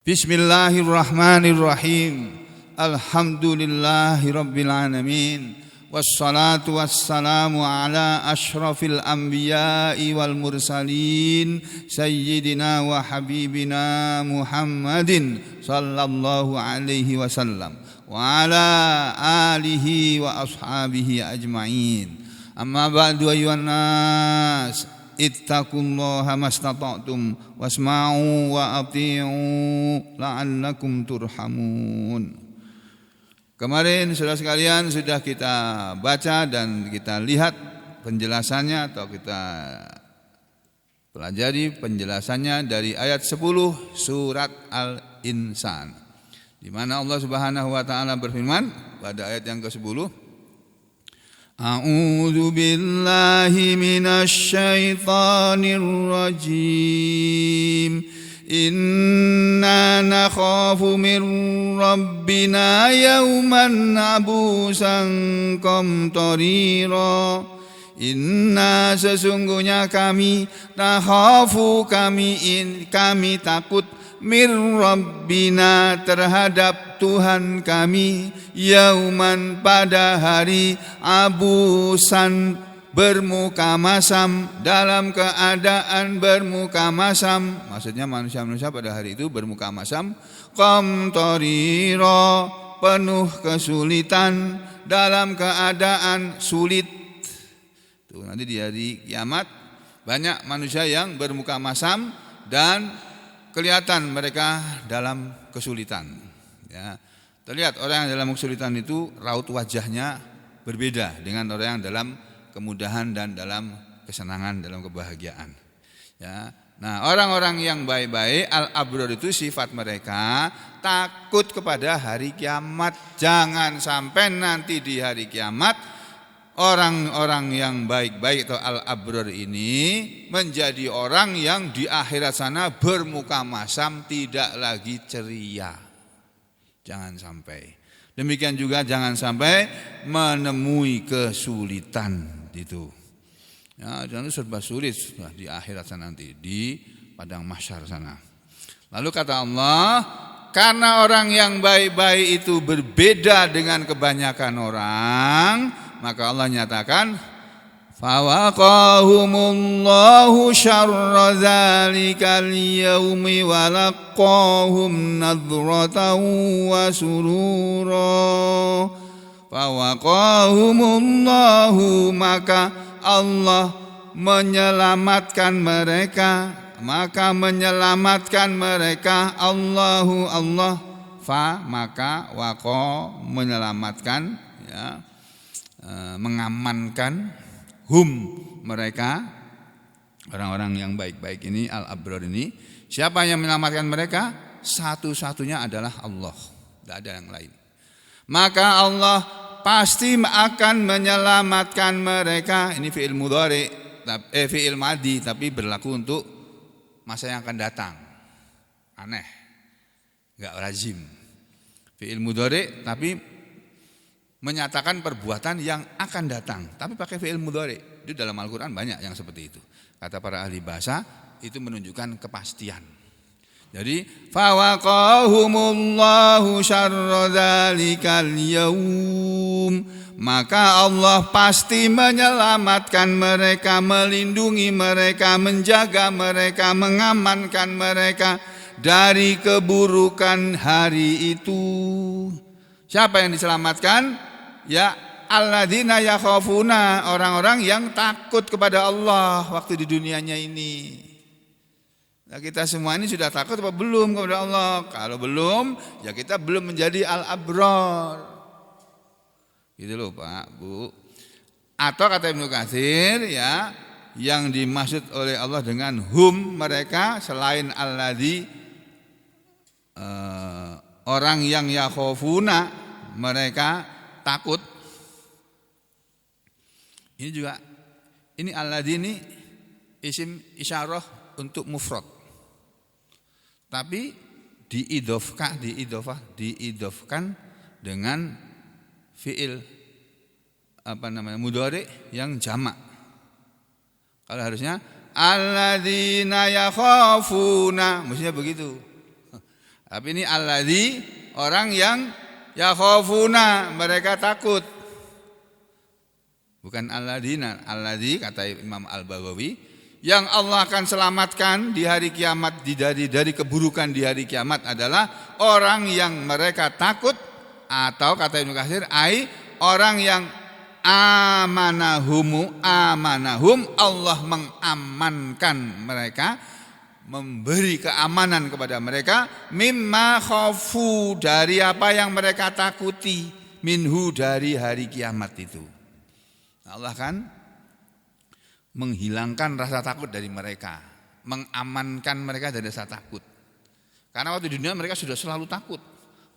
Bismillahirrahmanirrahim. Alhamdulillahirabbil alamin. Wassalatu wassalamu ala asyrafil anbiya'i wal mursalin sayyidina wa habibina Muhammadin sallallahu alaihi wasallam wa ala alihi wa ashabihi ajma'in. Amma ba'du ayyuhan nas, ittaqullaha mastata'tum wasma'u wa ati'u la'allakum turhamun. Kemarin saudara sekalian sudah kita baca dan kita lihat penjelasannya atau kita pelajari penjelasannya dari ayat 10 surat Al-Insan, di mana Allah Subhanahu wa taala berfirman pada ayat yang ke-10, A'udzu billahi minasy syaithanir rajim. Inna nakhafu min rabbina yawman abusan qamtarira. Inna sesungguhnya kami nakhafu kami takut mir rabbina terhadap Tuhan kami yauman pada hari abusan bermuka masam, dalam keadaan bermuka masam, maksudnya manusia-manusia pada hari itu bermuka masam, qamtarira penuh kesulitan, dalam keadaan sulit. Tuh, nanti di hari kiamat banyak manusia yang bermuka masam dan kelihatan mereka dalam kesulitan. Ya, terlihat orang yang dalam kesulitan itu raut wajahnya berbeda dengan orang yang dalam kemudahan dan dalam kesenangan, dalam kebahagiaan. Ya, nah orang-orang yang baik-baik al-abrar itu sifat mereka takut kepada hari kiamat. Jangan sampai nanti di hari kiamat orang-orang yang baik-baik atau al-abrar ini menjadi orang yang di akhirat sana bermuka masam, tidak lagi ceria. Jangan sampai. Demikian juga jangan sampai menemui kesulitan itu. Ya, jangan serba sulit di akhirat sana nanti, di padang mahsyar sana. Lalu kata Allah, karena orang yang baik-baik itu berbeda dengan kebanyakan orang, maka Allah nyatakan fawaqahumullahu syarra dzalikal yaumi wa laqahum nadratan wa surura. Fawaqahumullahu, maka Allah menyelamatkan mereka, maka menyelamatkan mereka Allahu Allah, fa maka waqa menyelamatkan, ya, mengamankan, hum mereka orang-orang yang baik-baik ini al-abrar ini. Siapa yang menyelamatkan mereka? Satu-satunya adalah Allah, tidak ada yang lain. Maka Allah pasti akan menyelamatkan mereka. Ini fi'il mudhari, fi'il madi, tapi berlaku untuk masa yang akan datang. Aneh, enggak lazim. Fi'il mudhari tapi menyatakan perbuatan yang akan datang, tapi pakai fi'il mudhari. Itu dalam Al-Qur'an banyak yang seperti itu. Kata para ahli bahasa, itu menunjukkan kepastian. Jadi fawaqahumullahu syarra dzalikal yaum, maka Allah pasti menyelamatkan mereka, melindungi mereka, menjaga mereka, mengamankan mereka dari keburukan hari itu. Siapa yang diselamatkan? Ya, alladzina yakhafuna, orang-orang yang takut kepada Allah waktu di dunianya ini. Nah, kita semua ini sudah takut apa belum kepada Allah? Kalau belum, ya kita belum menjadi al-abrar. Gitu loh Pak, Bu. Atau kata Ibnu Katsir, ya, yang dimaksud oleh Allah dengan hum mereka selain alladzi, orang yang yakhafuna mereka takut. Ini juga, ini alladzi ini isim isyarah untuk mufrad. Tapi diidhofkan dengan fiil mudhari yang jamak. Kalau harusnya alladzina yakhafuna, mestinya begitu. Tapi ini alladzi, orang yang yakhafuna, mereka takut. Bukan alladzina. Alladzi kata Imam Al-Baghawi, yang Allah akan selamatkan di hari kiamat, dari keburukan di hari kiamat adalah orang yang mereka takut, atau kata Ibnu Katsir orang yang amanahum, Allah mengamankan mereka, memberi keamanan kepada mereka, mimma khafu, dari apa yang mereka takuti, minhu, dari hari kiamat itu. Allah kan menghilangkan rasa takut dari mereka, mengamankan mereka dari rasa takut. Karena waktu di dunia mereka sudah selalu takut,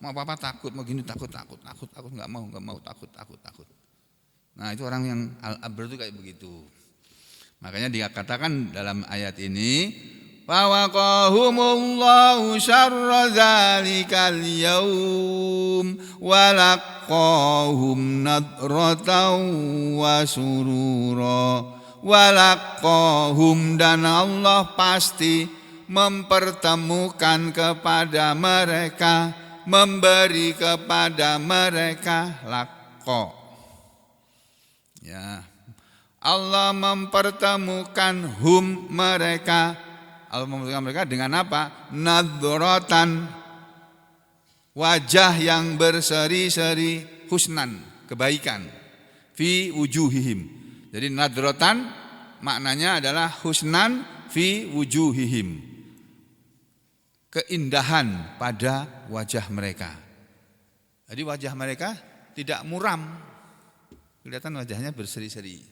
mau apa-apa takut, mau gini takut, nggak mau takut. Nah itu orang yang al-abrar itu kayak begitu. Makanya dikatakan dalam ayat ini, fawaqahumullahu syarra dzalikal yaum walaqahum nadratan wa surura. Walaqahum, dan Allah pasti mempertemukan kepada mereka, memberi kepada mereka laqqa. Ya, Allah mempertemukan mereka. Allah mempertemukan mereka dengan apa? Nadratan, wajah yang berseri-seri, husnan, kebaikan, fi wujuhihim. Jadi nadratan maknanya adalah husnan fi wujuhihim, keindahan pada wajah mereka. Jadi wajah mereka tidak muram, kelihatan wajahnya berseri-seri.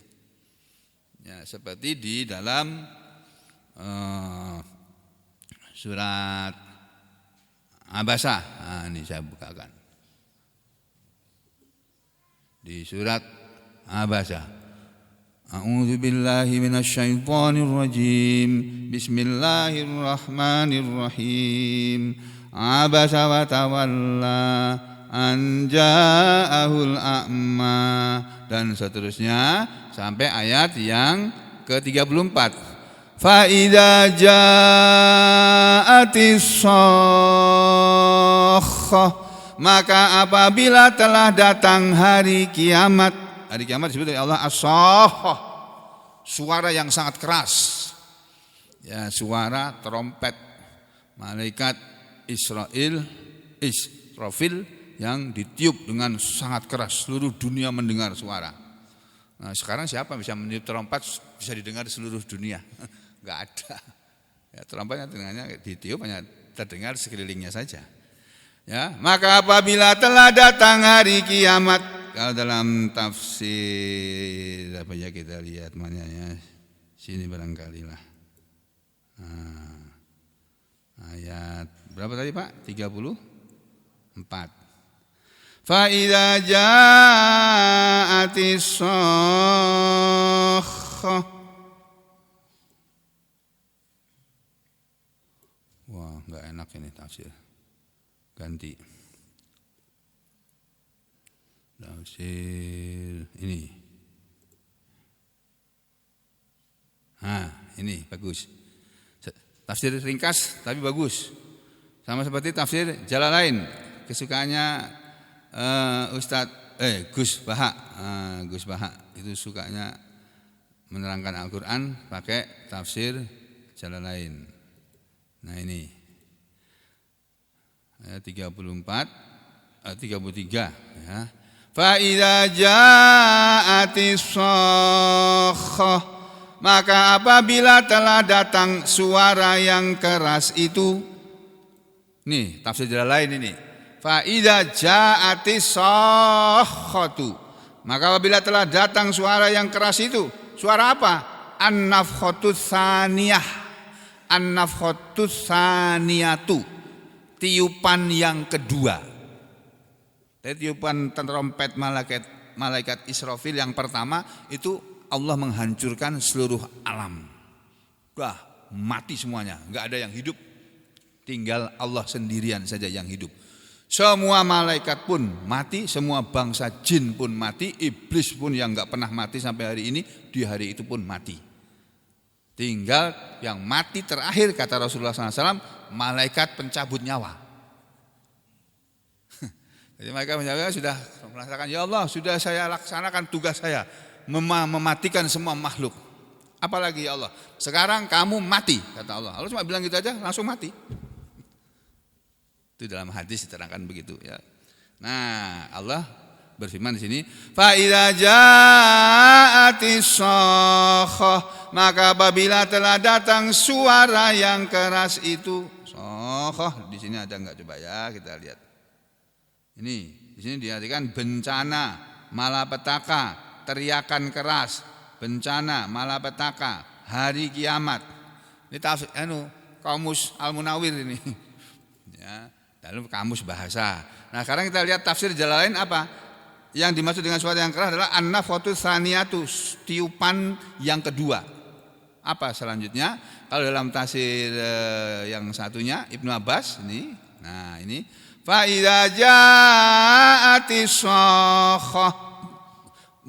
Ya, seperti di dalam surat Abasa. Nah, ini saya bukakan. Di surat Abasa. A'udzu billahi minasy syaithanir rajim. Bismillahirrahmanirrahim. Abasa wa tawalla an ja'ahul a'ma, dan seterusnya sampai ayat yang ke-34. Fa idza ja'atis shakhah, maka apabila telah datang hari kiamat. Hari kiamat disebut oleh Allah as-shakhah, suara yang sangat keras. Ya, suara trompet malaikat Israfil yang ditiup dengan sangat keras, seluruh dunia mendengar suara. Nah sekarang siapa bisa meniup trompet bisa didengar di seluruh dunia? Enggak ada. Ya, trompetnya dengannya ditiup hanya terdengar sekelilingnya saja. Ya, maka apabila telah datang hari kiamat, kalau dalam tafsir apa ya, kita lihat mana ya, sini barangkali lah. Nah, ayat berapa tadi Pak? 34. Fa idza ja'atis shakhah. Wah, enggak enak ini tafsir. Ganti. Tafsir ini. Ini bagus. Tafsir ringkas tapi bagus. Sama seperti tafsir Jalalain, kesukaannya Gus Baha. Gus Baha itu sukanya menerangkan Al-Quran pakai tafsir Jalalain. Nah ini ayat 33 ya. Fa idza ja'atis shakhah, maka apabila telah datang suara yang keras itu. Nih tafsir Jalalain ini. Fa idza ja'atis shakhatu, maka apabila telah datang suara yang keras itu, suara apa? An-nafkhatus tsaniyah. An-nafkhatus tsaniyatu, tiupan yang kedua. Tiupan trompet malaikat Israfil yang pertama itu Allah menghancurkan seluruh alam. Wah, mati semuanya, enggak ada yang hidup. Tinggal Allah sendirian saja yang hidup. Semua malaikat pun mati, semua bangsa jin pun mati, iblis pun yang enggak pernah mati sampai hari ini, di hari itu pun mati. Tinggal yang mati terakhir kata Rasulullah SAW, malaikat pencabut nyawa. Jadi mereka menjawab sudah merasakan, ya Allah sudah saya laksanakan tugas saya mematikan semua makhluk. Apalagi ya Allah, sekarang kamu mati, kata Allah. Allah cuma bilang gitu aja, langsung mati. Itu dalam hadis diterangkan begitu ya. Nah, Allah berfirman di sini, fa idza ja'atis shakhah, maka apabila telah datang suara yang keras itu. Shakhah di sini ada enggak, coba ya kita lihat. Ini di sini diartikan bencana, malapetaka, teriakan keras, bencana, malapetaka, hari kiamat. Ini tafsir Kamus Al-Munawwir ini. Ya, dalam kamus bahasa. Nah, sekarang kita lihat tafsir Jalalain apa? Yang dimaksud dengan suara yang keras adalah an-nafkhatu tsaniyatu, tiupan yang kedua. Apa selanjutnya? Kalau dalam tafsir yang satunya Ibnu Abbas ini. Nah, ini fa idza ja'atis shakhah,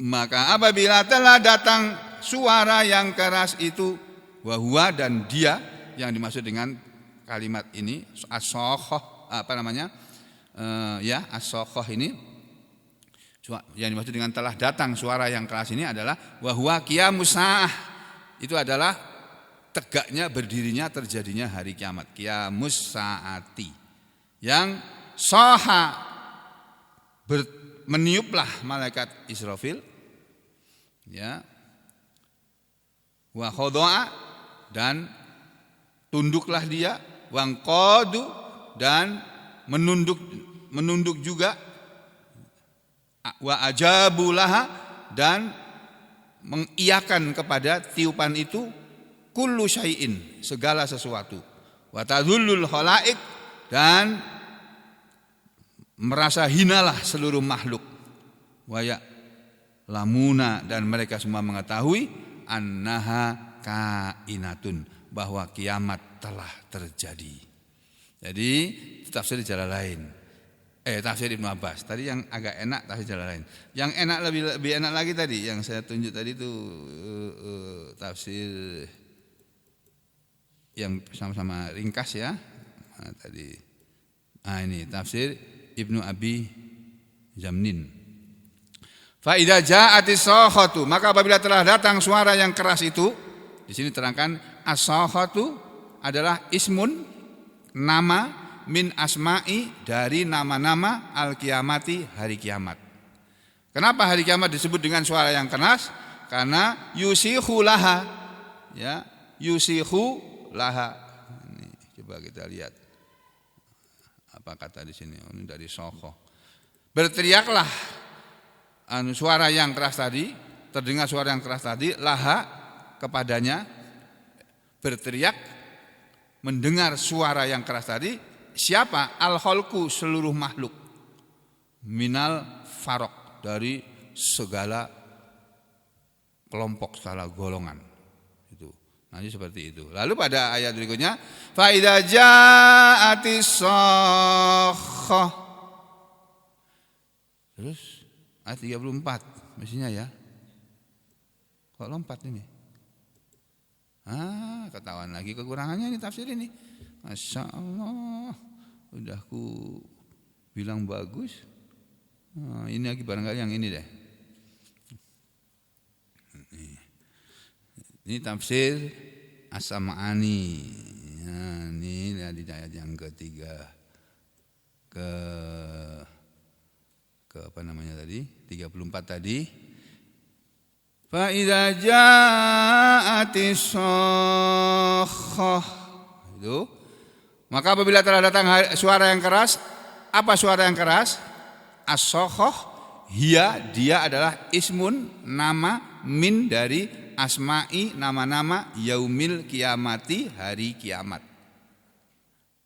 maka apabila telah datang suara yang keras itu, wa huwa, dan dia yang dimaksud dengan kalimat ini as-shakhah apa namanya? As-shakhah ini yang dimaksud dengan telah datang suara yang keras ini adalah wa huwa qiyamus saah. Itu adalah tegaknya, berdirinya, terjadinya hari kiamat. Qiyamus saati. Yang saha, meniuplah malaikat Israfil, ya, wa khodoa, dan tunduklah dia, wangqadu, dan menunduk juga, wa ajabulaha, dan mengiyakan kepada tiupan itu, kullu syai'in, segala sesuatu, wa tadhullul khalaik, dan merasa hinalah seluruh makhluk, waya lamuna, dan mereka semua mengetahui annaha kainatun, bahwa kiamat telah terjadi. Jadi tafsir Jalalain, tafsir Ibnu Abbas. Tadi yang agak enak tafsir Jalalain. Yang enak lebih enak lagi tadi yang saya tunjuk tadi itu tafsir yang sama-sama ringkas ya. Nah, tadi. Ini tafsir Ibnu Abi Zamnin. Fa idza ja'atis shakhatu, maka apabila telah datang suara yang keras itu, di sini terangkan as-shakhatu adalah ismun, nama, min asma'i, dari nama-nama al-kiamati, hari kiamat. Kenapa hari kiamat disebut dengan suara yang keras? Karena yusihu laha, ya, yusihu laha. Ini coba kita lihat apa kata di sini. Ini dari Sokho. Berteriaklah suara yang keras tadi, terdengar suara yang keras tadi, laha, kepadanya. Berteriak, mendengar suara yang keras tadi, siapa? Al-khalqu, seluruh makhluk, minal farok, dari segala kelompok, segala golongan. Itu nanti seperti itu. Lalu pada ayat berikutnya, fa idza ja'atis shakhah, terus ayat 34 mestinya ya, kok lompat ini? Ketahuan lagi kekurangannya ini tafsir ini. Masya Allah, udah ku bilang bagus. Ini lagi barangkali yang ini deh. Ini tafsir As-Sam'ani. Ini di ayat yang ketiga, ke apa namanya tadi? 34 tadi. Fa idza ja'atis shakhah, itu, maka apabila telah datang suara yang keras. Apa suara yang keras? As-shakhah, dia adalah ismun, nama, min, dari asma'i, nama-nama yaumil kiamati, hari kiamat.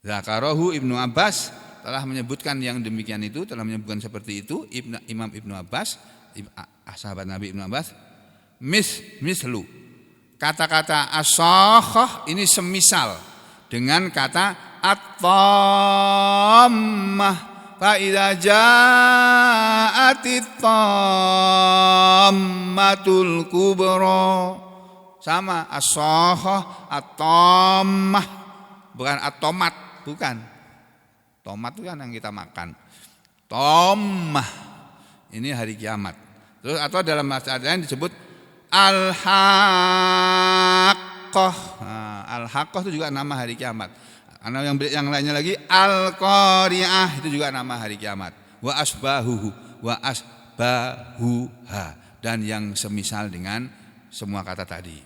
Zakarahu Ibnu Abbas, telah menyebutkan yang demikian itu, telah menyebutkan seperti itu Imam Ibnu Abbas, sahabat Nabi Ibnu Abbas. Mislu, kata-kata as-shakhah ini semisal dengan kata at-tammah. Fa idza ja'atit tammatul kubra, sama as-shakhah, at-tammah, bukan at-tomat, bukan. Tomat itu kan yang kita makan. Tammah. Ini hari kiamat. Terus atau dalam ayat lain disebut Al-Haqqah. Nah, Al-Haqqah itu juga nama hari kiamat. Yang lainnya lagi Al-Qari'ah itu juga nama hari kiamat. Wa asbahuhu wa asbahuha, dan yang semisal dengan semua kata tadi.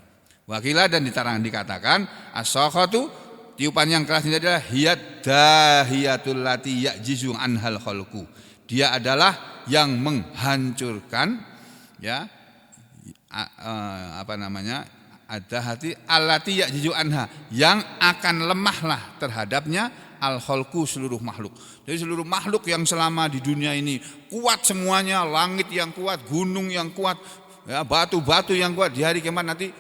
Wakilah dan dikatakan as-sakhatu, tiupan yang keras ini adalah hiyad dahiyatul lati ya'jizu anhal khalqu. Dia adalah yang menghancurkan, ya, ada hati allati ya'jizu anha, yang akan lemahlah terhadapnya al khalqu, seluruh makhluk. Jadi seluruh makhluk yang selama di dunia ini kuat semuanya, langit yang kuat, gunung yang kuat, ya, batu-batu yang kuat, di hari kiamat nanti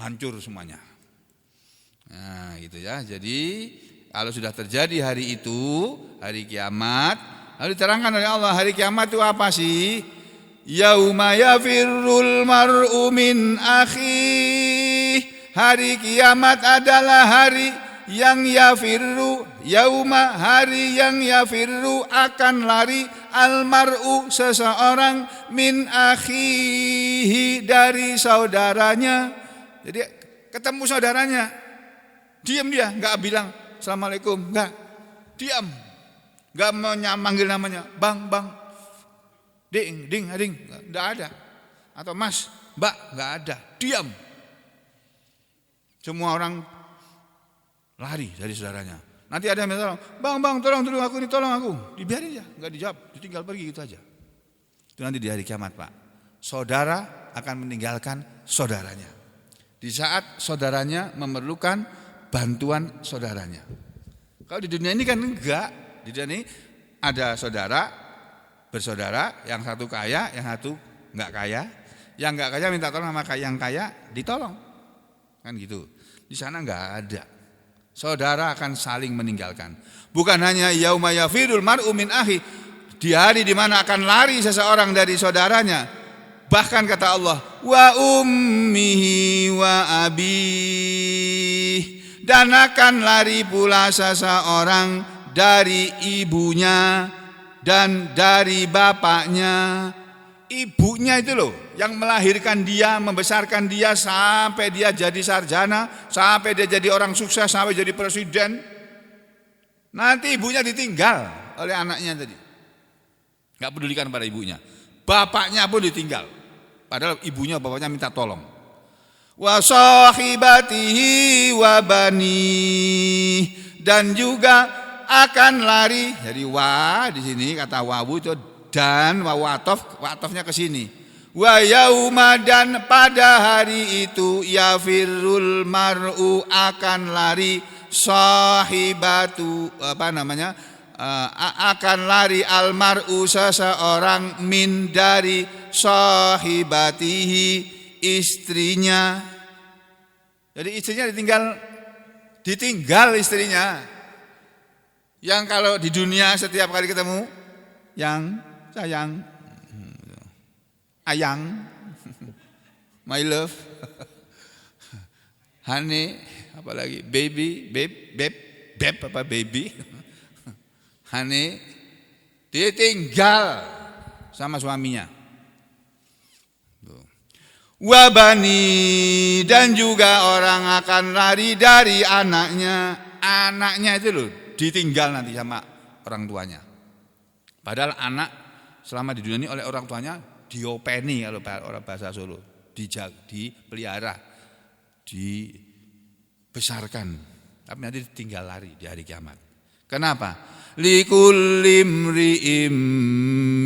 hancur semuanya. Nah, gitu ya. Jadi kalau sudah terjadi hari itu, hari kiamat, lalu diterangkan oleh Allah, hari kiamat itu apa sih? Yauma yafirrul mar'u min akhi. Hari kiamat adalah hari yang yafirru, yauma, hari yang yafirru akan lari, al mar'u, seseorang, min akhihi, dari saudaranya. Jadi ketemu saudaranya, diam dia, enggak bilang assalamualaikum, enggak, diam, enggak memanggil namanya, bang, ding, enggak ada, atau mas, mbak, enggak ada, diam. Semua orang lari dari saudaranya. Nanti ada yang minta tolong, bang, tolong aku ini, tolong aku, dibiarin ya, enggak dijawab, ditinggal pergi gitu aja. Itu nanti di hari kiamat, Pak. Saudara akan meninggalkan saudaranya di saat saudaranya memerlukan bantuan saudaranya. Kalau di dunia ini kan enggak. Di dunia ini ada saudara, bersaudara, yang satu kaya, yang satu enggak kaya. Yang enggak kaya minta tolong sama yang kaya, ditolong. Kan gitu. Di sana enggak ada. Saudara akan saling meninggalkan. Bukan hanya yauma yafirul mar'u min akhi, di hari di mana akan lari seseorang dari saudaranya. Bahkan kata Allah, wa ummihi wa abih, dan akan lari pula seseorang dari ibunya dan dari bapaknya. Ibunya itu loh, yang melahirkan dia, membesarkan dia sampai dia jadi sarjana, sampai dia jadi orang sukses, sampai jadi presiden. Nanti ibunya ditinggal oleh anaknya tadi, gak pedulikan pada ibunya. Bapaknya pun ditinggal, padahal ibunya bapaknya minta tolong. Wa sahibatihi wa bani, dan juga akan lari. Jadi wa di sini kata wawu itu dan, wa watofnya ke sini. Wa yauma, dan pada hari itu, yafirul mar'u, akan lari, sahibatu, akan lari almar'u, seseorang, min, dari, sahibatihi, istrinya. Jadi istrinya ditinggal istrinya. Yang kalau di dunia setiap kali ketemu, yang sayang, ayang, my love, honey, apalagi baby, beb apa baby, honey, ditinggal sama suaminya. Wabani, dan juga orang akan lari dari anaknya. Anaknya itu loh ditinggal nanti sama orang tuanya. Padahal anak selama di dunia ini oleh orang tuanya diopeni, kalau orang bahasa Solo, dipelihara, dibesarkan. Tapi nanti ditinggal lari di hari kiamat. Kenapa? Likulli imri'im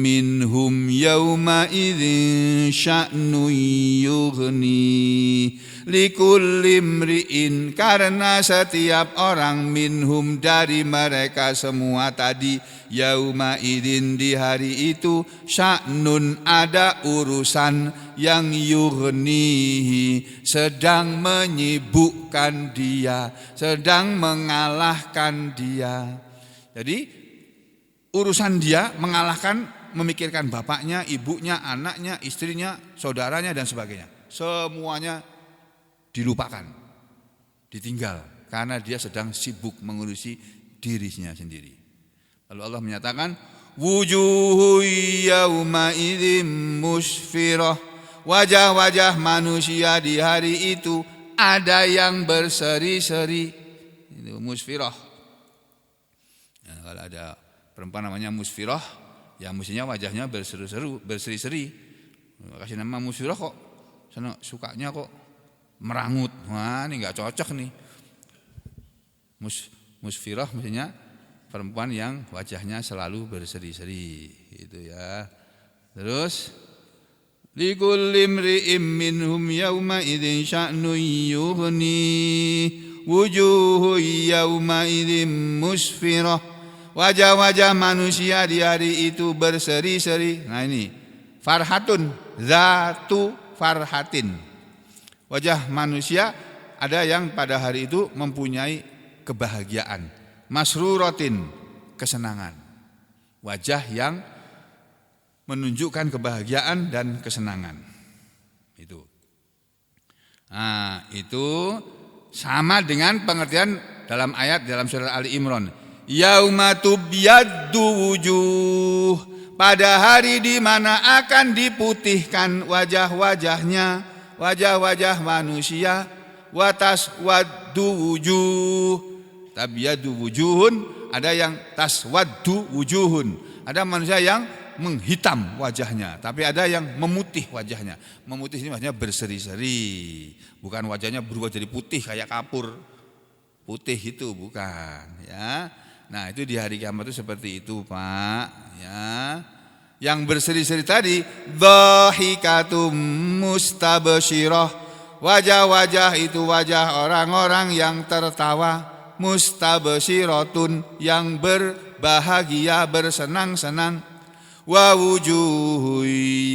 minhum yawma idzin sya'nun yughni. Likulli imri'in, karena setiap orang, minhum, dari mereka semua tadi, yauma idzin, di hari itu, sya'nun, ada urusan, yang yughnihi, sedang menyibukkan dia, sedang mengalahkan dia. Jadi urusan dia mengalahkan, memikirkan bapaknya, ibunya, anaknya, istrinya, saudaranya, dan sebagainya. Semuanya dilupakan, ditinggal, karena dia sedang sibuk mengurusi dirinya sendiri. Lalu Allah menyatakan wujuhu yauma idzin musfirah, wajah-wajah manusia di hari itu ada yang berseri-seri. Itu musfirah. Ya, kalau ada perempuan namanya musfirah, ya mestinya wajahnya berseri-seri. Kasih nama musfirah kok, sukanya kok merangut. Wah, ini nggak cocok nih. Musfirah mestinya perempuan yang wajahnya selalu berseri-seri, itu ya. Terus likulli imri'in minhum yawma idzin sya'nun yughni wujuhu yawma idzin musfirah, wajah-wajah manusia di hari itu berseri-seri. Nah ini farhatun zatu farhatin, wajah manusia ada yang pada hari itu mempunyai kebahagiaan, masruratin kesenangan, wajah yang menunjukkan kebahagiaan dan kesenangan. Itu. Nah, itu sama dengan pengertian dalam ayat dalam surat Ali Imran. Yauma tubyaddu wujuh, pada hari di mana akan diputihkan wajah-wajahnya, wajah-wajah manusia, wa taswaddu wujuh. Tabyaddu wujuhun, ada yang taswaddu wujuhun. Ada manusia yang menghitam wajahnya, tapi ada yang memutih wajahnya. Memutih ini maksudnya berseri-seri, bukan wajahnya berubah jadi putih kayak kapur. Putih itu bukan, ya. Nah, itu di hari kiamat itu seperti itu, Pak, ya. Yang berseri-seri tadi dhahikatum mustabsyirah, wajah-wajah itu wajah orang-orang yang tertawa, mustabsyiratun yang berbahagia, bersenang-senang. Wa wujuhu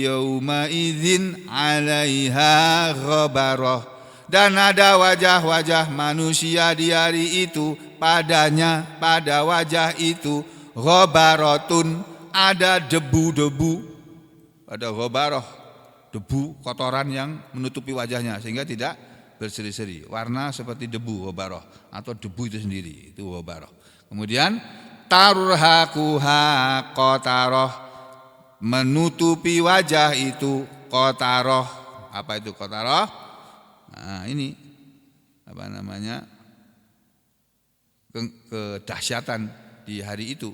yawma idzin 'alaiha ghabarah, dan ada wajah-wajah manusia di hari itu padanya, pada wajah itu ghabaratun, ada debu-debu, ada ghabarah, debu kotoran yang menutupi wajahnya sehingga tidak berseri-seri, warna seperti debu ghabarah atau debu itu sendiri, itu ghabarah. Kemudian tarhaquha qatarah, menutupi wajah itu qatarah. Apa itu qatarah? Nah, ini apa namanya? Kedahsyatan di hari itu.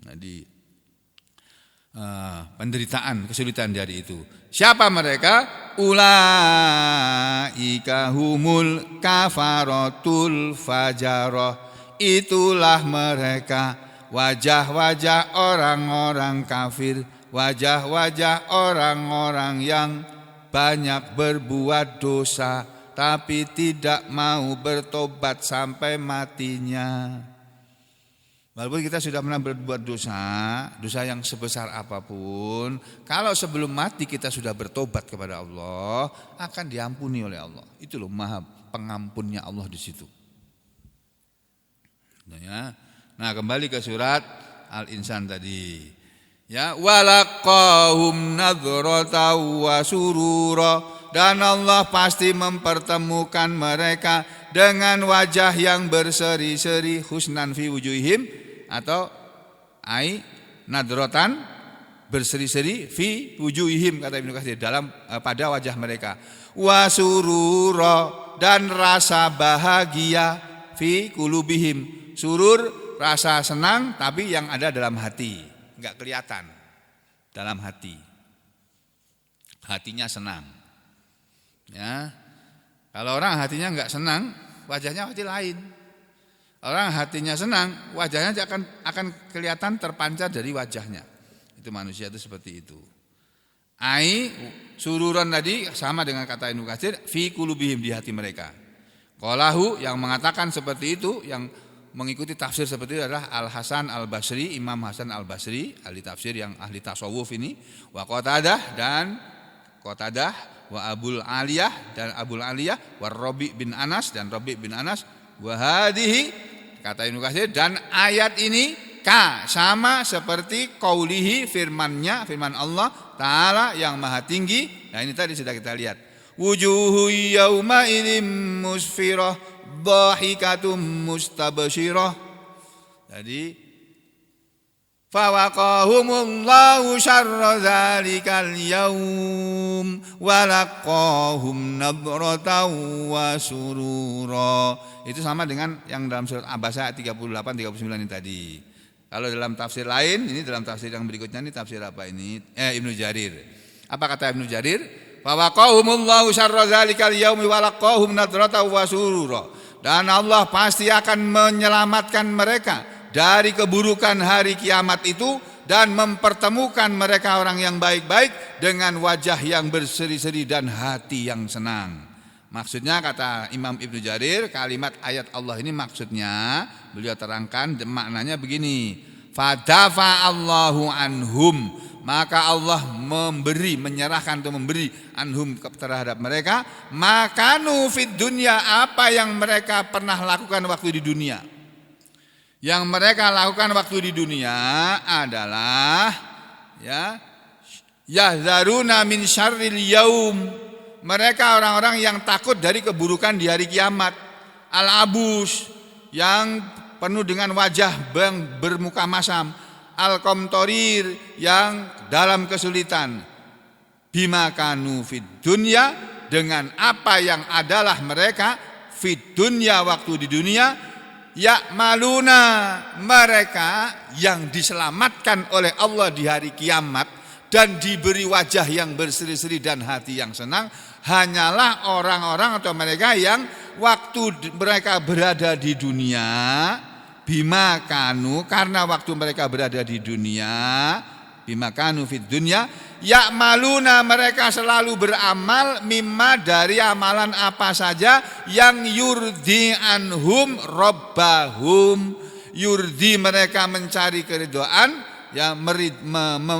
Nah, di penderitaan, kesulitan di hari itu. Siapa mereka? Ulaika humul kafaratul fajarah. Itulah mereka, wajah-wajah orang-orang kafir, wajah-wajah orang-orang yang banyak berbuat dosa tapi tidak mau bertobat sampai matinya. Walaupun kita sudah pernah berbuat dosa, dosa yang sebesar apapun, kalau sebelum mati kita sudah bertobat kepada Allah, akan diampuni oleh Allah. Itu loh maha pengampunnya Allah di situ. Nah, kembali ke surat Al-Insan tadi. Ya, walaqahum nadrata wa surura, dan Allah pasti mempertemukan mereka dengan wajah yang berseri-seri, husnan fi wujuhihim, atau ai nadratan, berseri-seri fi wujuhihim, kata Ibnu Katsir, dalam pada wajah mereka, wa surura, dan rasa bahagia fi qulubihim, surur rasa senang tapi yang ada dalam hati, enggak kelihatan, dalam hati, hatinya senang. Ya, kalau orang hatinya enggak senang, wajahnya pasti lain. Orang hatinya senang, wajahnya akan kelihatan terpancar dari wajahnya. Itu manusia itu seperti itu. Ai sururan tadi sama dengan kata Ibnu Katsir, fi qulubihim, di hati mereka. Qalahu, yang mengatakan seperti itu, yang mengikuti tafsir seperti itu adalah Al-Hasan Al-Basri, Imam Hasan Al-Basri, ahli tafsir yang ahli tasawuf ini, wa Qatadah, dan Qatadah, wa Abul Aliyah, dan Abul Aliyah, wa Rabi bin Anas, dan Rabi bin Anas, wa hadhihi, kata Ibnu Katsir, dan ayat ini sama seperti qaulihi, firman Allah Ta'ala yang maha tinggi. Nah, ini tadi sudah kita lihat. Wujuhu yawma idzin musfirah dhahikatum mustabsyirah. Jadi Fawaqahumullahu syarra dzalikal yaum wa laqahum nadratan wa surura. Itu sama dengan yang dalam surat Abasa 38 39 ini tadi. Kalau dalam tafsir lain, ini dalam tafsir yang berikutnya ini tafsir apa ini? Ibnu Jarir. Apa kata Ibnu Jarir? Fawaqahumullahu syarra dzalikal yaumi wa laqahum nadratan wa surura. Dan Allah pasti akan menyelamatkan mereka dari keburukan hari kiamat itu dan mempertemukan mereka orang yang baik-baik dengan wajah yang berseri-seri dan hati yang senang. Maksudnya kata Imam Ibnu Jarir, kalimat ayat Allah ini maksudnya beliau terangkan maknanya begini. Fadafa Allahu anhum, maka Allah menyerahkan atau memberi anhum terhadap mereka makanu fid dunya, apa yang mereka pernah lakukan waktu di dunia. Yang mereka lakukan waktu di dunia adalah yahzaruna min syarril yaum. Mereka orang-orang yang takut dari keburukan di hari kiamat. Al-abus, yang penuh dengan wajah bermuka masam. Al-qamtorir, yang dalam kesulitan. Bima kanu fid dunya, dengan apa yang adalah mereka fid dunya waktu di dunia. Ya'maluna, mereka yang diselamatkan oleh Allah di hari kiamat dan diberi wajah yang berseri-seri dan hati yang senang hanyalah orang-orang atau mereka yang waktu mereka berada di dunia bima kanu, karena waktu mereka berada di dunia bima kanu fid dunya ya'maluna, mereka selalu beramal mimma, dari amalan apa saja yang yurdi anhum rabbahum, yurdi mereka mencari keridhaan,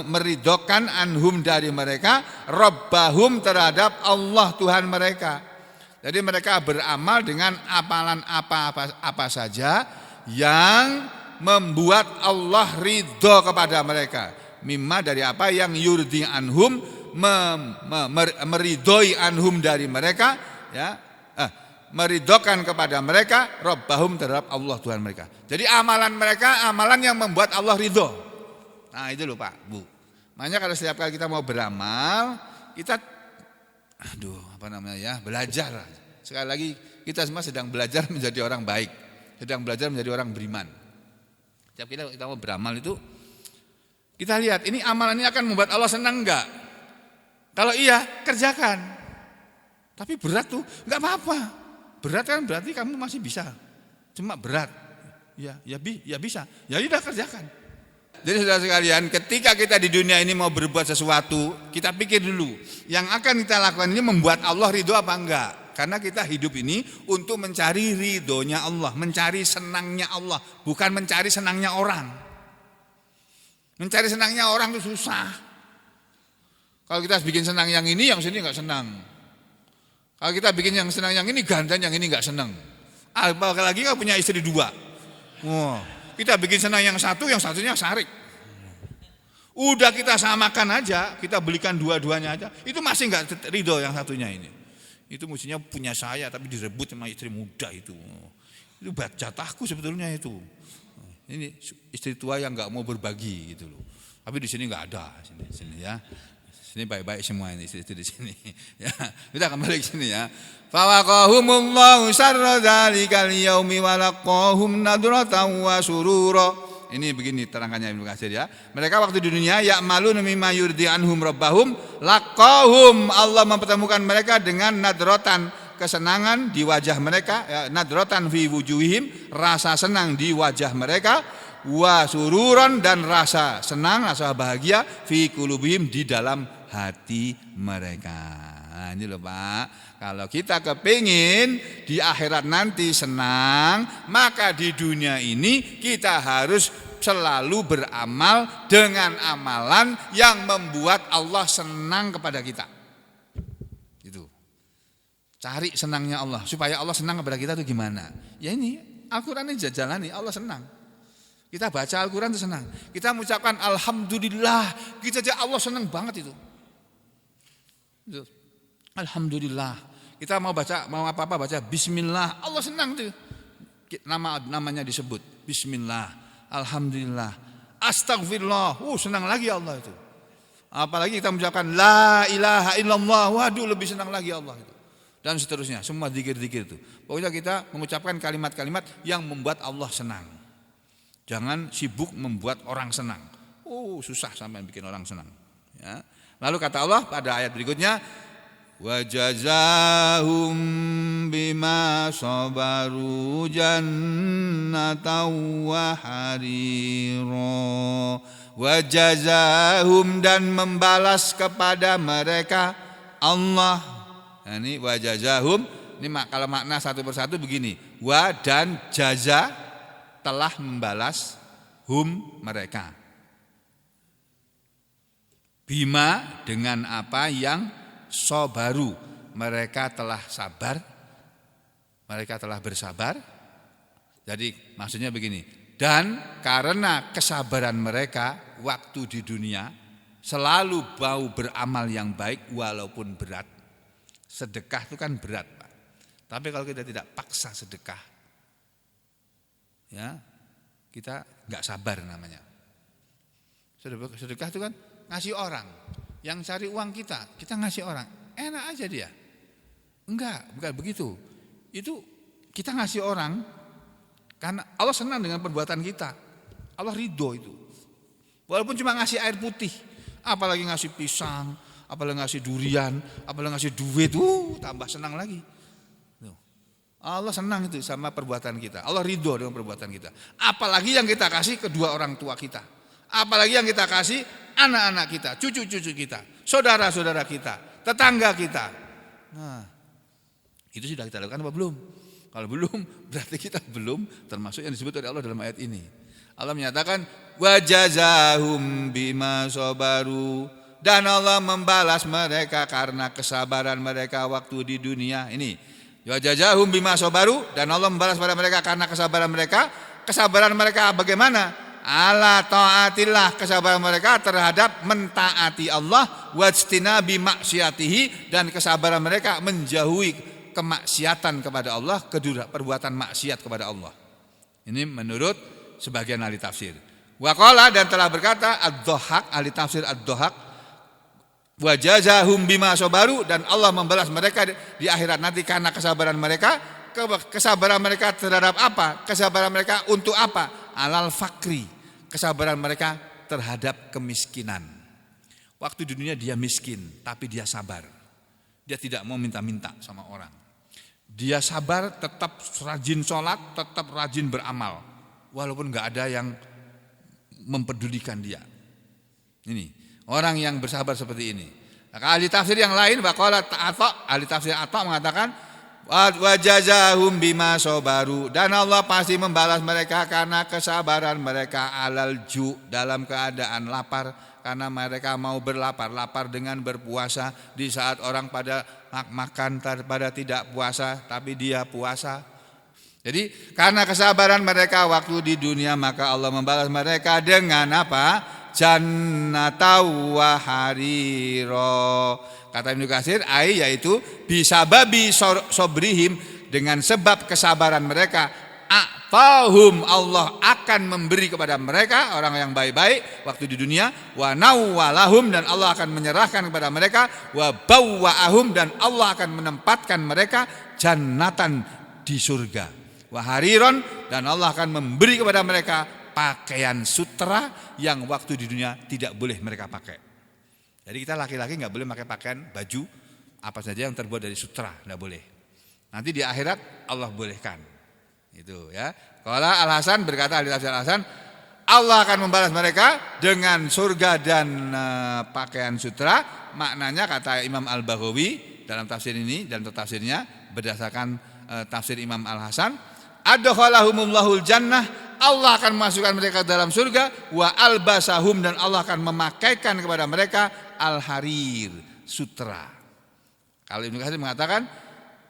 meridokan anhum dari mereka rabbahum terhadap Allah Tuhan mereka. Jadi mereka beramal dengan amalan apa saja yang membuat Allah ridho kepada mereka. Mimma, dari apa yang yurdi anhum, meridhoi anhum dari mereka, meridokan kepada mereka rabbahum terhadap Allah Tuhan mereka. Jadi amalan mereka amalan yang membuat Allah ridho. Nah itu loh Pak Bu. Makanya kalau setiap kali kita mau beramal, kita belajar. Sekali lagi kita semua sedang belajar menjadi orang baik, sedang belajar menjadi orang beriman. Setiap kita mau beramal itu, kita lihat ini amalan ini akan membuat Allah senang enggak? Kalau iya, kerjakan. Tapi berat tuh, enggak apa-apa. Berat kan berarti kamu masih bisa. Cuma berat. Ya bisa. Ya udah kerjakan. Jadi saudara sekalian, ketika kita di dunia ini mau berbuat sesuatu, kita pikir dulu, yang akan kita lakukan ini membuat Allah ridho apa enggak? Karena kita hidup ini untuk mencari ridhonya Allah, mencari senangnya Allah, bukan mencari senangnya orang. Mencari senangnya orang itu susah. Kalau kita bikin senang yang ini, yang sini enggak senang. Kalau kita bikin yang senang yang ini, gandan yang ini enggak senang. Apalagi kalau punya istri dua. Kita bikin senang yang satu, yang satunya sarik. Udah kita samakan aja, kita belikan dua-duanya aja, itu masih enggak ridho yang satunya ini. Itu mestinya punya saya, tapi direbut sama istri muda itu. Itu jatahku sebetulnya itu. Ini istri tua yang enggak mau berbagi gitu loh. Tapi di sini enggak ada, sini ya. Sini baik-baik semua ini istri di sini. Ya, kita kembali ke sini ya. Fawaqahumullahu syarra dzalikal yaumi wa laqahum nadratan wa surura. Ini begini terangkannya Ibnu Katsir ya. Mereka waktu di dunia ya'maluna mimma yurdi anhum rabbahum, laqahum, Allah mempertemukan mereka dengan nadratan, kesenangan di wajah mereka, nadratan fi wujuhihim, rasa senang di wajah mereka, wa sururan, dan rasa senang, rasa bahagia fi qulubihim, di dalam hati mereka. Nah, ini loh Pak, kalau kita kepingin di akhirat nanti senang, maka di dunia ini kita harus selalu beramal dengan amalan yang membuat Allah senang kepada kita. Itu. Cari senangnya Allah, supaya Allah senang kepada kita itu gimana? Ya ini, Al-Quran ini jalani, Allah senang. Kita baca Al-Quran itu senang. Kita mengucapkan Alhamdulillah, kita aja Allah senang banget itu. Alhamdulillah. Kita mau apa-apa baca Bismillah, Allah senang tuh. Namanya disebut Bismillah, Alhamdulillah, Astagfirullah, senang lagi Allah itu. Apalagi kita mengucapkan la ilaha illallah, waduh lebih senang lagi Allah itu. Dan seterusnya, semua zikir-zikir itu. Pokoknya kita mengucapkan kalimat-kalimat yang membuat Allah senang. Jangan sibuk membuat orang senang. Susah sampai bikin orang senang. Ya. Lalu kata Allah pada ayat berikutnya, wa jazahum bima sabaru jannatan wa harira. Wa jazahum, dan membalas kepada mereka Allah. Nah, ini wa jazahum, ini kalau makna satu persatu begini. Wa dan jaza, telah membalas mereka. Bima, dengan apa yang sobaru, mereka telah sabar, mereka telah bersabar. Jadi maksudnya begini, dan karena kesabaran mereka waktu di dunia, selalu mau beramal yang baik walaupun berat. Sedekah itu kan berat, Pak. Tapi kalau kita tidak paksa sedekah, ya kita nggak sabar namanya. Sedekah itu kan ngasih orang yang cari uang kita ngasih orang, enak aja dia. Enggak, bukan begitu. Itu kita ngasih orang karena Allah senang dengan perbuatan kita. Allah ridho itu. Walaupun cuma ngasih air putih, apalagi ngasih pisang, apalagi ngasih durian, apalagi ngasih duit, tambah senang lagi. Allah senang itu sama perbuatan kita. Allah ridho dengan perbuatan kita. Apalagi yang kita kasih kedua orang tua kita. Apalagi yang kita kasih anak-anak kita, cucu-cucu kita, saudara-saudara kita, tetangga kita. Nah, itu sudah kita lakukan apa belum? Kalau belum, berarti kita belum termasuk yang disebut oleh Allah dalam ayat ini. Allah menyatakan wa jazahum bima sabaru, dan Allah membalas mereka karena kesabaran mereka waktu di dunia. Ini wa jazahum bima sabaru, dan Allah membalas pada mereka karena kesabaran mereka. Kesabaran mereka bagaimana? Ala taatillah, kesabaran mereka terhadap mentaati Allah, wajtinabi maksiatihi, dan kesabaran mereka menjauhi kemaksiatan kepada Allah, perbuatan maksiat kepada Allah. Ini menurut sebagian ahli tafsir. Waqala, dan telah berkata ad-Dhahhak, ahli tafsir ad-Dhahhak, wa jazahum bima sabaru, dan Allah membalas mereka di akhirat nanti karena kesabaran mereka. Kesabaran mereka terhadap apa? Kesabaran mereka untuk apa? Alal fakri, kesabaran mereka terhadap kemiskinan. Waktu di dunia dia miskin, tapi dia sabar. Dia tidak mau minta-minta sama orang. Dia sabar, tetap rajin sholat, tetap rajin beramal, walaupun gak ada yang mempedulikan dia. Ini orang yang bersabar seperti ini. Nah, ahli tafsir yang lain, ahli tafsir Atha mengatakan wa jazahum bima sabaru, dan Allah pasti membalas mereka karena kesabaran mereka alal ju, dalam keadaan lapar, karena mereka mau lapar dengan berpuasa di saat orang pada makan pada tidak puasa, tapi dia puasa. Jadi karena kesabaran mereka waktu di dunia, maka Allah membalas mereka dengan apa? Jannatan wa harira. Kata Ibnu Katsir, yaitu bisababi sobrihim, dengan sebab kesabaran mereka, a'tahum, Allah akan memberi kepada mereka, orang yang baik-baik waktu di dunia, wa nawwalahum, dan Allah akan menyerahkan kepada mereka, wa bawwa'ahum, dan Allah akan menempatkan mereka jannatan, di surga, wa hariron, dan Allah akan memberi kepada mereka pakaian sutra yang waktu di dunia tidak boleh mereka pakai. Jadi kita laki-laki nggak boleh pakai pakaian baju apa saja yang terbuat dari sutra, nggak boleh. Nanti di akhirat Allah bolehkan. Itu ya. Kalau Al-Hasan berkata, ahli tafsir Al-Hasan, Allah akan membalas mereka dengan surga dan pakaian sutra. Maknanya kata Imam Al-Baghawi dalam tafsir ini dan tafsirnya berdasarkan tafsir Imam Al-Hasan, adkhalahumullahu jannah, Allah akan memasukkan mereka dalam surga, wa albasahum, dan Allah akan memakaikan kepada mereka al-harir, sutra. Kalau Ibnu Katsir mengatakan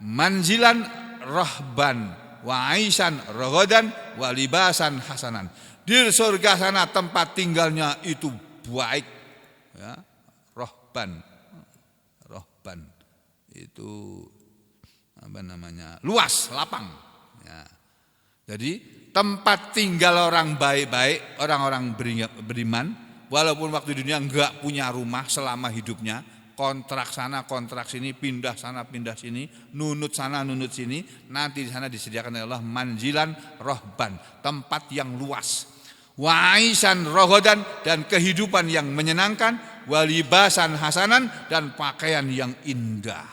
manzilan rahban wa aisan raghadan wa libasan hasanan. Di surga sana tempat tinggalnya itu baik, ya. Rahban itu apa namanya? Luas, lapang. Ya. Jadi tempat tinggal orang baik-baik, orang-orang beriman, walaupun waktu di dunia enggak punya rumah selama hidupnya, kontrak sana, kontrak sini, pindah sana, pindah sini, nunut sana, nunut sini, nanti di sana disediakan oleh Allah manzilan rohban, tempat yang luas, waisan rohodan, dan kehidupan yang menyenangkan, walibasan hasanan, dan pakaian yang indah.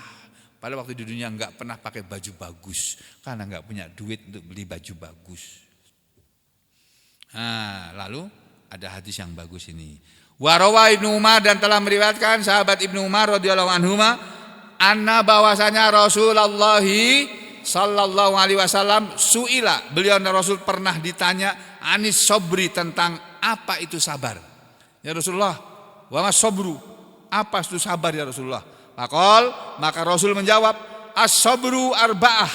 Pada waktu di dunia enggak pernah pakai baju bagus karena enggak punya duit untuk beli baju bagus. Nah, lalu ada hadis yang bagus ini. Warawa Ibnu Umar, dan telah meriwayatkan sahabat Ibnu Umar radhiyallahu anhuma, anna bahwasanya Rasulullah sallallahu alaihi wasallam suila, beliau Rasul pernah ditanya anis sobri, tentang apa itu sabar. Ya Rasulullah, wa mas sobru, apa itu sabar ya Rasulullah? Maka Rasul menjawab, as-sobru arba'ah.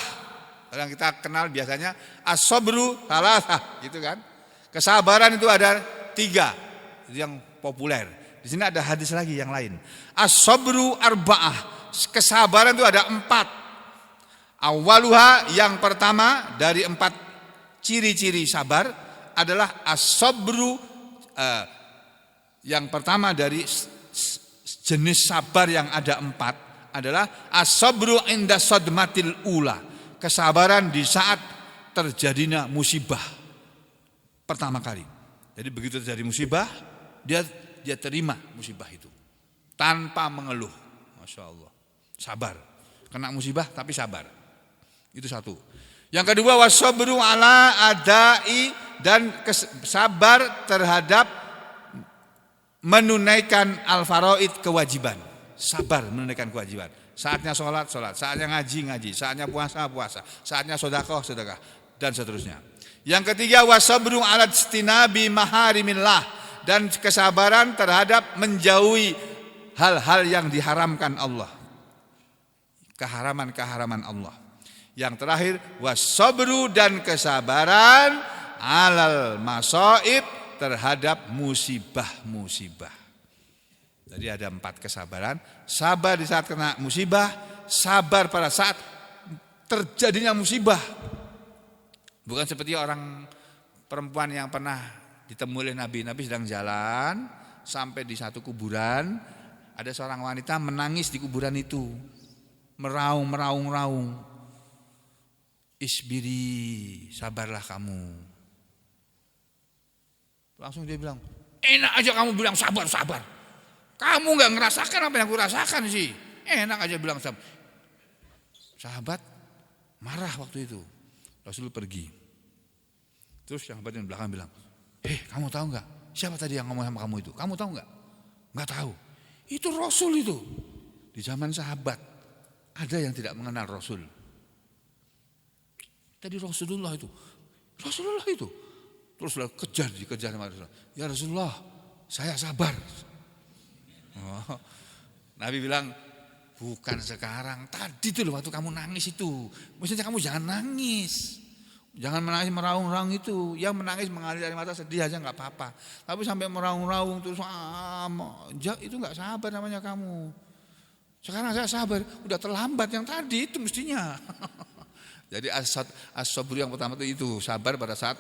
Yang kita kenal biasanya as-sobru thalathah, gitu kan? Kesabaran itu ada 3, itu yang populer. Di sini ada hadis lagi yang lain. As-sobru arba'ah, kesabaran itu ada 4. Awaluha, yang pertama dari 4 ciri-ciri sabar adalah as-sobru, yang pertama dari jenis sabar yang ada 4 adalah as-sabru inda sadmatil ula, kesabaran di saat terjadinya musibah pertama kali. Jadi begitu terjadi musibah, dia terima musibah itu tanpa mengeluh. Masya Allah, sabar. Kena musibah tapi sabar. Itu satu. Yang kedua, wasabru ala adai, dan sabar terhadap menunaikan al-faraid, kewajiban. Sabar menunaikan kewajiban. Saatnya sholat, saatnya ngaji, saatnya puasa, saatnya sedekah, dan seterusnya. Yang ketiga, wasabru ala istinabi maharimillah, dan kesabaran terhadap menjauhi hal-hal yang diharamkan Allah, keharaman-keharaman Allah. Yang terakhir, wasabru, dan kesabaran alal masaib, terhadap musibah-musibah. Jadi ada 4 kesabaran. Sabar di saat kena musibah, sabar pada saat terjadinya musibah. Bukan seperti orang perempuan yang pernah ditemui oleh Nabi. Nabi sedang jalan sampai di satu kuburan, ada seorang wanita menangis di kuburan itu, meraung. Isbiri, sabarlah kamu. Langsung dia bilang, enak aja kamu bilang sabar. Kamu gak ngerasakan apa yang aku rasakan sih. Enak aja bilang sabar. Sahabat marah waktu itu. Rasul pergi. Terus yang bagian belakang bilang, kamu tahu gak siapa tadi yang ngomong sama kamu itu? Kamu tahu gak? Gak tahu. Itu Rasul itu. Di zaman sahabat ada yang tidak mengenal Rasul. Tadi Rasulullah itu. Terus dikejar sama Rasulullah. Ya Rasulullah, saya sabar. Nabi bilang, bukan sekarang, tadi tuh waktu kamu nangis itu. Maksudnya kamu jangan nangis. Jangan menangis meraung-raung itu. Yang menangis mengalir dari mata sedih aja gak apa-apa. Tapi sampai meraung-raung terus itu gak sabar namanya kamu. Sekarang saya sabar, udah terlambat, yang tadi itu mestinya. Jadi as-sabru yang pertama itu sabar pada saat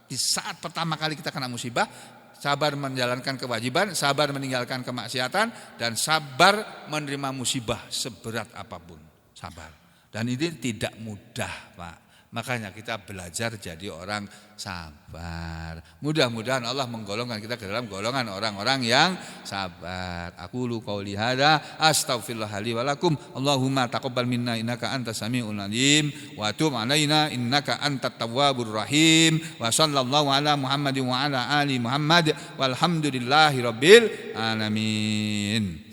di saat pertama kali kita kena musibah, sabar menjalankan kewajiban, sabar meninggalkan kemaksiatan, dan sabar menerima musibah seberat apapun. Sabar. Dan ini tidak mudah, Pak. Makanya kita belajar jadi orang sabar. Mudah-mudahan Allah menggolongkan kita ke dalam golongan orang-orang yang sabar. Aqulu qouli hadza astaghfirullah li wa lakum. Allahumma taqabbal minna innaka antas samiul alim wa tub alaina innaka antat tawwabur rahim. Wa sallallahu ala Muhammadin wa ala ali Muhammad walhamdulillahi rabbil alamin.